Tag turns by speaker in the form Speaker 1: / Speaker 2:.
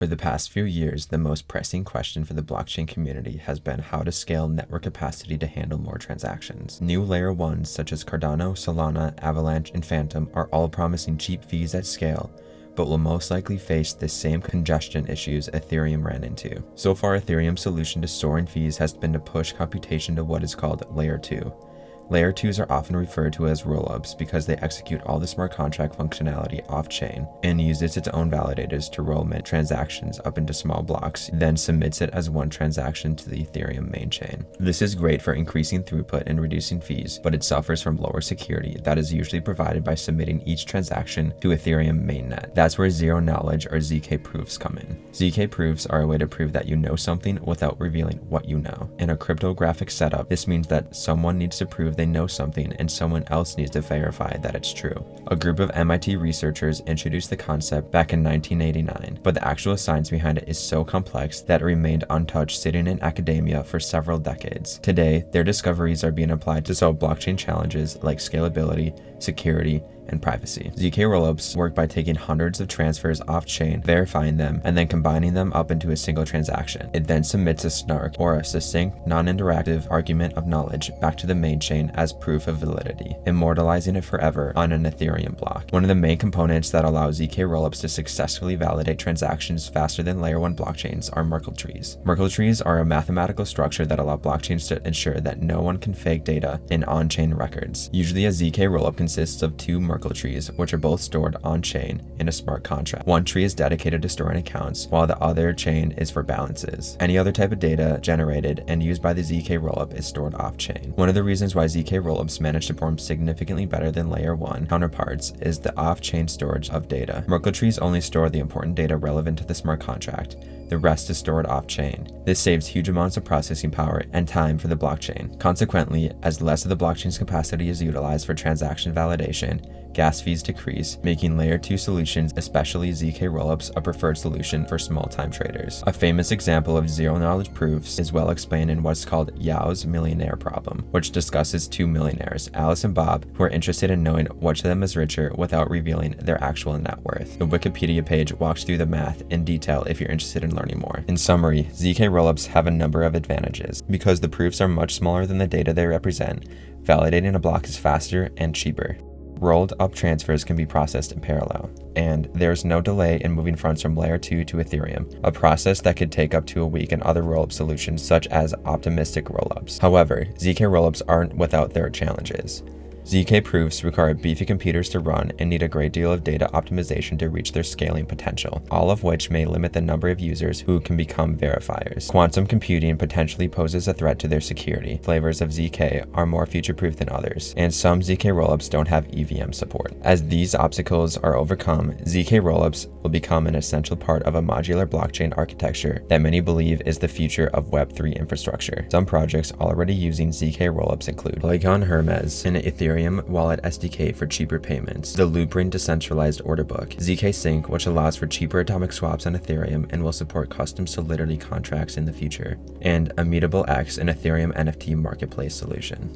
Speaker 1: For the past few years, the most pressing question for the blockchain community has been how to scale network capacity to handle more transactions. New layer 1s such as Cardano, Solana, Avalanche, and Phantom are all promising cheap fees at scale, but will most likely face the same congestion issues Ethereum ran into. So far, Ethereum's solution to soaring fees has been to push computation to what is called layer 2. Layer 2s are often referred to as rollups because they execute all the smart contract functionality off-chain and uses its own validators to roll transactions up into small blocks, then submits it as one transaction to the Ethereum main chain. This is great for increasing throughput and reducing fees, but it suffers from lower security that is usually provided by submitting each transaction to Ethereum mainnet. That's where zero knowledge or ZK proofs come in. ZK proofs are a way to prove that you know something without revealing what you know. In a cryptographic setup, this means that someone needs to prove they know something and someone else needs to verify that it's true. A group of MIT researchers introduced the concept back in 1989, but the actual science behind it is so complex that it remained untouched sitting in academia for several decades. Today, their discoveries are being applied to solve blockchain challenges like scalability, security, and privacy. ZK rollups work by taking hundreds of transfers off-chain, verifying them, and then combining them up into a single transaction. It then submits a snark, or a succinct, non-interactive argument of knowledge, back to the main chain as proof of validity, immortalizing it forever on an Ethereum block. One of the main components that allow ZK rollups to successfully validate transactions faster than layer 1 blockchains are Merkle trees. Merkle trees are a mathematical structure that allow blockchains to ensure that no one can fake data in on-chain records. Usually a ZK rollup consists of two Merkle trees, which are both stored on-chain in a smart contract. One tree is dedicated to storing accounts, while the other chain is for balances. Any other type of data generated and used by the ZK rollup is stored off-chain. One of the reasons why ZK rollups manage to perform significantly better than layer 1 counterparts is the off-chain storage of data. Merkle trees only store the important data relevant to the smart contract. The rest is stored off-chain. This saves huge amounts of processing power and time for the blockchain. Consequently, as less of the blockchain's capacity is utilized for transaction validation, gas fees decrease, making layer 2 solutions, especially ZK rollups, a preferred solution for small-time traders. A famous example of zero-knowledge proofs is well explained in what's called Yao's millionaire problem, which discusses two millionaires, Alice and Bob, who are interested in knowing which of them is richer without revealing their actual net worth. The Wikipedia page walks through the math in detail if you're interested in learning more. In summary, ZK rollups have a number of advantages. Because the proofs are much smaller than the data they represent, validating a block is faster and cheaper. Rolled up transfers can be processed in parallel, and there's no delay in moving funds from layer 2 to Ethereum, a process that could take up to a week in other rollup solutions such as optimistic rollups. However, ZK rollups aren't without their challenges. ZK proofs require beefy computers to run and need a great deal of data optimization to reach their scaling potential, all of which may limit the number of users who can become verifiers. Quantum computing potentially poses a threat to their security. Flavors of ZK are more future-proof than others, and some ZK rollups don't have EVM support. As these obstacles are overcome, ZK rollups will become an essential part of a modular blockchain architecture that many believe is the future of Web3 infrastructure. Some projects already using ZK rollups include Polygon Hermes, an Ethereum wallet SDK for cheaper payments, the Loopring decentralized order book, ZK Sync, which allows for cheaper atomic swaps on Ethereum and will support custom Solidity contracts in the future, and Immutable X, an Ethereum NFT marketplace solution.